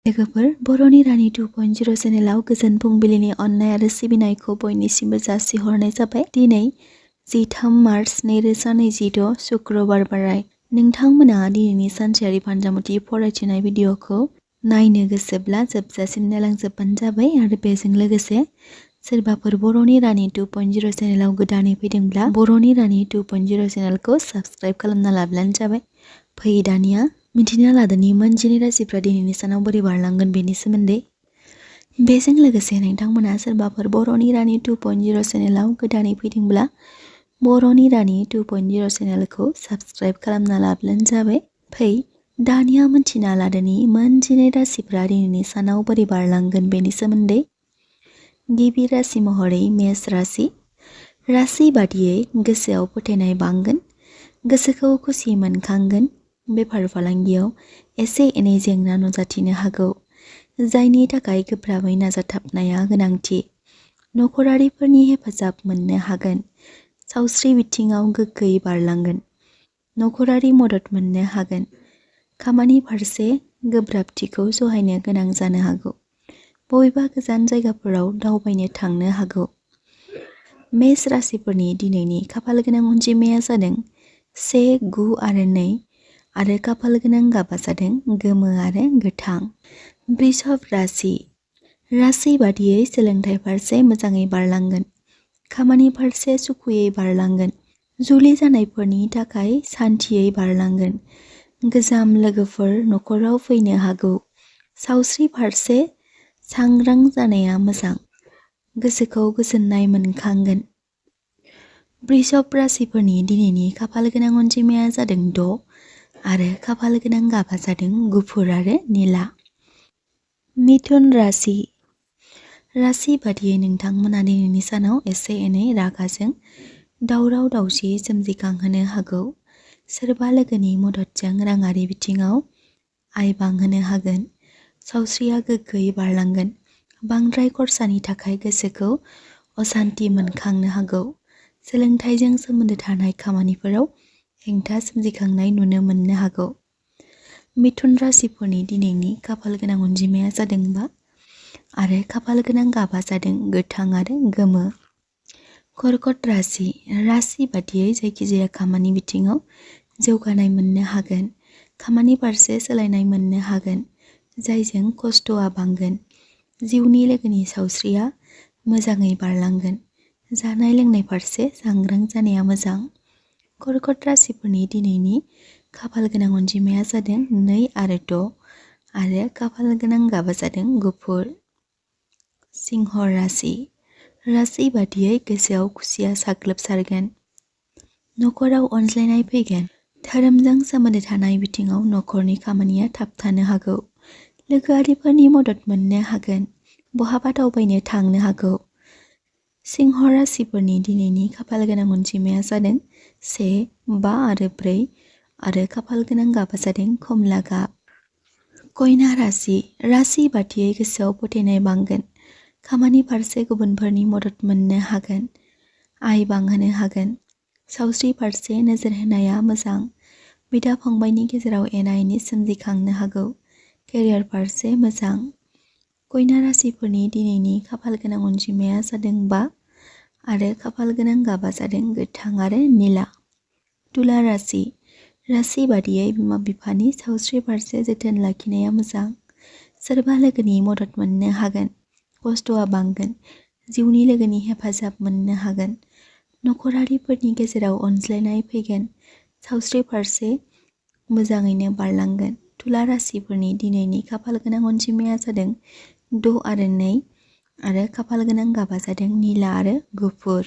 लोगोफोर बर'नि रानि 2.0 चेनेलाव गोजोन फुंबिलिनि अननाय आरो सिबिनायखौ बयनिसिमबो जासिहरनाय जाबाय। दिनै 13 मार्च 2026 शुक्रबार बाराय। नोंथांमोना दिनैनि सानसेयारि फान्जामुथि फरायथिनाय भिडिअखौ नायनो गोसोब्ला जोबजासिम नायलांजोबबानो जाबाय आरो बेजों लोगोसे सोरबाफोर बर'नि रानि 2.0 चेनेलाव गोदानै फैदोंब्ला बर'नि रानि 2.0 चेनेलखौ साबस्क्राइब खालामना लाब्लानो जाबाय। फै दानिया मिथिना लादोनि मोनजिनै राशिफ्रा दिनैनि सानाव बोरै बारलांगोन बेनि सोमोन्दै। बेजों लोगोसे नोंथांमोना सोरबाफोर बर'नि रानि 2.0 चेनेलाव गोदानै फैदोंब्ला बर'नि रानि 2.0 चेनेलखौ साबस्क्राइब खालामना लाब्लानो जाबाय। फै दानिया मिथिना लादोनि मोनजिनै राशिफ्रा दिनैनि सानाव बोरै बारलांगोन बेनि सोमोन्दै। गिबि राशि महरै मेष राशि। राशि बादियै गोसोआव फोथायनाय बांगोन, गोसोखौ खुसि मोनखांगोन। बेफार फालांगियाव एसे एनै जेंना नुजाथिनो हागौ, जायनि थाखाय गोब्राबै नाजाथाबनाया गोनांथि। नखरारिफोरनि हेफाजाब मोननो हागोन। सावस्रि बिथिङाव गोग्गोयै बारलांगोन। नखरारि मदद मोननो हागोन। खामानि फारसे गोब्राबथिखौ सहायनो गोनां जानो हागौ। बबेबा गोजान जायगाफोराव दावबायनो थांनो हागौ। मेष राशिफोरनि दिनैनि खाफाल गोनां अनजिमाया जादों 1, 9 आरो 2 आरो खाफाल गोनां गाबा जादों गोमो आरो गोथां। वृषभ राशि। राशि बादियै सोलोंथाइ फारसे मोजाङै बारलांगोन। खामानि फारसे सुखुयै बारलांगोन। जुलि जानायफोरनि थाखाय सान्थियै बारलांगोन। गोजाम लोगोफोर नखराव फैनो हागौ। सावस्रि फारसे सांग्रां जानाया मोजां। गोसोखौ गोजोननाय मोनखांगोन। वृषभ राशिफोरनि दिनैनि खाफाल गोनां अनजिमाया जादों 6 आरो खाफाल गोनां गाबा जादों गुफुर आरो निला। मिथुन राशि। राशि बादियै नोंथांमोना दिनैनि सानाव एसे एनै रागाजों दावराव दावसि सोमजिखांहोनो हागौ। सोरबा लोगोनि मददजों राङारि बिथिङाव आय बांहोनो हागोन। सावस्रिया गोग्गोयै बारलांगोन। बांद्राय खरसानि थाखाय गोसोखौ असान्ति मोनखांनो हागौ। सोलोंथाइजों सोमोन्दो थानाय खामानिफोराव हेंथा सोमजिखांनाय नुनो मोननो हागौ। मिथुन राशिफोरनि दिनैनि खाफाल गोनां अनजिमाया जादों 5 आरो खाफाल गोनां गाबा जादों गोथां आरो गोमो। कर्कट राशि। राशि बादियै जायखिजाया खामानि बिथिङाव जौगानाय मोननो हागोन। खामानि फारसे सोलायनाय मोननो हागोन, जायजों खस्थ'आ बांगोन। जिउनि लोगोनि सावस्रिया मोजाङै बारलांगोन। जानाय लोंनाय फारसे सांग्रां जानाया मोजां। कर्कट राशिफोरनि दिनैनि खाफाल गोनां अनजिमाया जादों 2 आरो 6 आरो खाफाल गोनां गाबा जादों गुफुर। सिंह राशि। राशि बादियै गोसोआव खुसिया साग्लोबसारगोन। नखराव अनज्लायनाय फैगोन। धोरोमजों सोमोन्दो थानाय बिथिङाव नखरनि खामानिया थाबथानो हागौ। लोगोआरिफोरनि मदद मोननो हागोन। बहाबा दावबायनो थांनो हागौ। सिंह राशिफोरनि दिनैनि खाफाल गोनां अनजिमाया जादों 1, 5 आरो 4 आरो खाफाल गोनां गाबा जादों खमला गाब। कन्या राशि। राशि बादियै गोसोआव फोथायनाय बांगोन। खामानि फारसे गुबुनफोरनि मदद मोननो हागोन। आय बांहोनो हागोन। सावस्रि फारसे नोजोर होनाया मोजां। बिदा फंबायनि गेजेराव एना एनि सोमजिखांनो हागौ। केरियार फारसे मोजां। कन्या राशिफोरनि दिनैनि खाफाल गोनां अनजिमाया जादों 5 आरो खाफाल गोनां गाबा जादों गोथां आरो निला। तुला राशि। राशि बादियै बिमा बिफानि सावस्रि फारसे जोथोन लाखिनाया मोजां। सोरबा लोगोनि मदद मोननो हागोन। खस्थ'आ बांगोन। जिउनि लोगोनि हेफाजाब मोननो हागोन। नखरारिफोरनि गेजेराव अनज्लायनाय फैगोन। सावस्रि फारसे मोजाङैनो बारलांगोन। तुला राशिफोरनि दिनैनि खाफाल गोनां अनजिमाया जादों 6 आरो 2 आरो खाफाल गोनां गाबा जादों निला आरो गुफुर।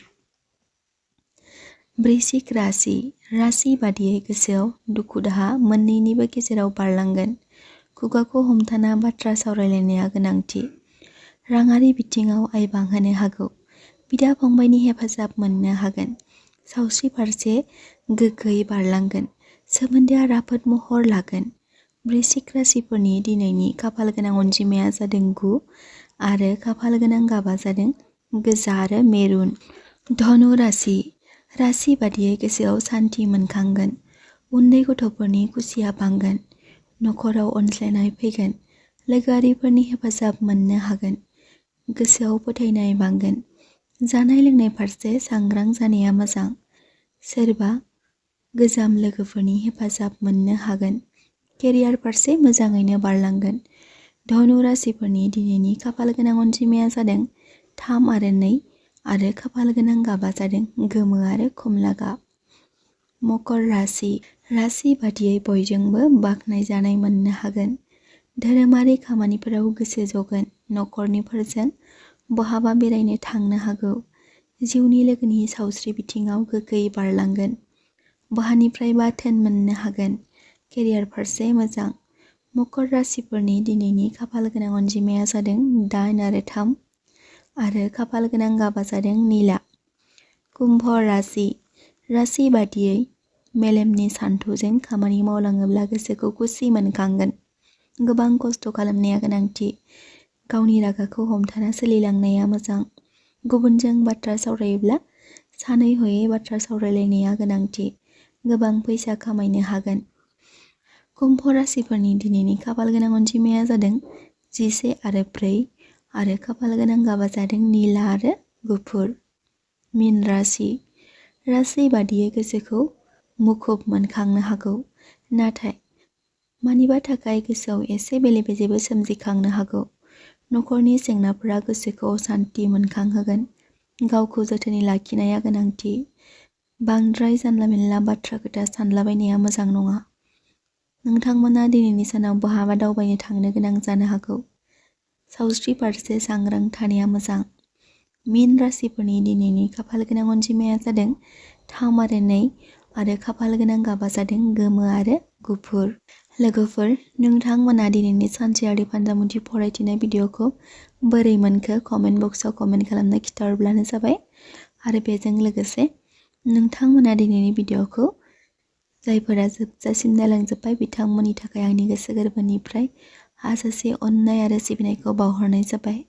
वृश्चिक राशि। राशि बादियै गोसोआव दुखु दाहा मोन्नैनिबो गेजेराव बारलांगोन। खुगाखौ हमथाना बाथ्रा सावरायलायनाया गोनांथि। राङारि बिथिङाव आय बांहोनो हागौ। बिदा फंबायनि हेफाजाब मोननो हागोन। सावस्रि फारसे गोग्गोयै बारलांगोन। सोमोन्दोआ राफोद महर लागोन। वृश्चिक राशिफोरनि दिनैनि खाफाल गोनां अनजिमाया जादों 9 आरो खाफाल गोनां गाबा जादों गोजा आरो मेरुन। धनु राशि। राशि बादियै गोसोआव सान्थि मोनखांगोन। उन्दै गथ'फोरनि खुसिया बांगोन। नखराव अनज्लायनाय फैगोन। लोगोआरिफोरनि हेफाजाब मोननो हागोन। गोसोआव फोथायनाय बांगोन। जानाय लोंनाय फारसे सांग्रां जानाया मोजां। सोरबा गोजाम लोगोफोरनि हेफाजाब मोननो हागोन। केरियार फारसे मोजाङैनो बारलांगोन। धनु राशिफोरनि दिनैनि खाफाल गोनां अनजिमाया जादों 3 आरो 2 आरो खाफाल गोनां गाबा जादों गोमो आरो खमला गाब। मकर राशि बादियै बयजोंबो बाख्नायजानाय मोननो हागोन। धोरोमारि खामानिफोराव गोसो जगोन। नखरनिफोरजों बहाबा बेरायनो थांनो हागौ। जिउनि लोगोनि सावस्रि बिथिङाव गोग्गोयै बारलांगोन। बहानिफ्रायबा धोन मोननो हागोन। केरियार फारसे मोजां। मकर राशिफोरनि दिनैनि खाफाल गोनां अनजिमाया जादों 8 आरो 3 आरो खाफाल गोनां गाबा जादों निला। कुम्भ राशि बादियै मेलेमनि सान्थौजों खामानि मावलाङोब्ला गोसोखौ खुसि मोनखांगोन। गोबां खस्थ' खालामनाया गोनांथि। गावनि रागाखौ हमथाना सोलिलांनाया मोजां। गुबुनजों बाथ्रा सावरायोब्ला सानै हयै बाथ्रा सावरायलायनाया गोनांथि। गोबां फैसा खामायनो हागोन। कुम्भ राशिफोरनि दिनैनि खाफाल गोनां अनजिमाया जादों 11 आरो 4 आरो खाफाल गोनां गाबा जादों निला आरो गुफुर। मीन राशि बादियै गोसोखौ मुखुब मोनखांनो हागौ। नाथाय मानिबा थाखाय गोसोआव एसे बेले-बेजेबो सोमजिखांनो हागौ। नखरनि जेंनाफोरा गोसोखौ असान्ति मोनखांहोगोन। गावखौ जोथोनै लाखिनाया गोनांथि। बांद्राय जानला-मेनला बाथ्रा खोथा सानलाबायनाया मोजां नङा। नोंथांमोना दिनैनि सानाव बहाबा दावबायनो थांनो गोनां जानो हागौ। सावस्रि फारसे सांग्रां थानाया मोजां। मीन राशिफोरनि दिनैनि खाफाल गोनां अनजिमाया जादों 3 आरो 2 आरो खाफाल गोनां गाबा जादों गोमो आरो गुफुर। लोगोफोर, नोंथांमोना दिनैनि सानसेयारि फान्जामुथि फरायथिनाय भिडिअखौ बोरै मोनखो कमेन्ट बक्सआव कमेन्ट खालामना खिन्थाहरब्लानो जाबाय। आरो बेजों लोगोसे नोंथांमोना दिनैनि भिडिअखौ जायफोरा जोबजासिम नायलांजोब्बाय बिथांमोननि थाखाय आंनि गोसो गोरबोनिफ्राय हाजासे अननाय आरो सिबिनायखौ बावहरनाय जाबाय।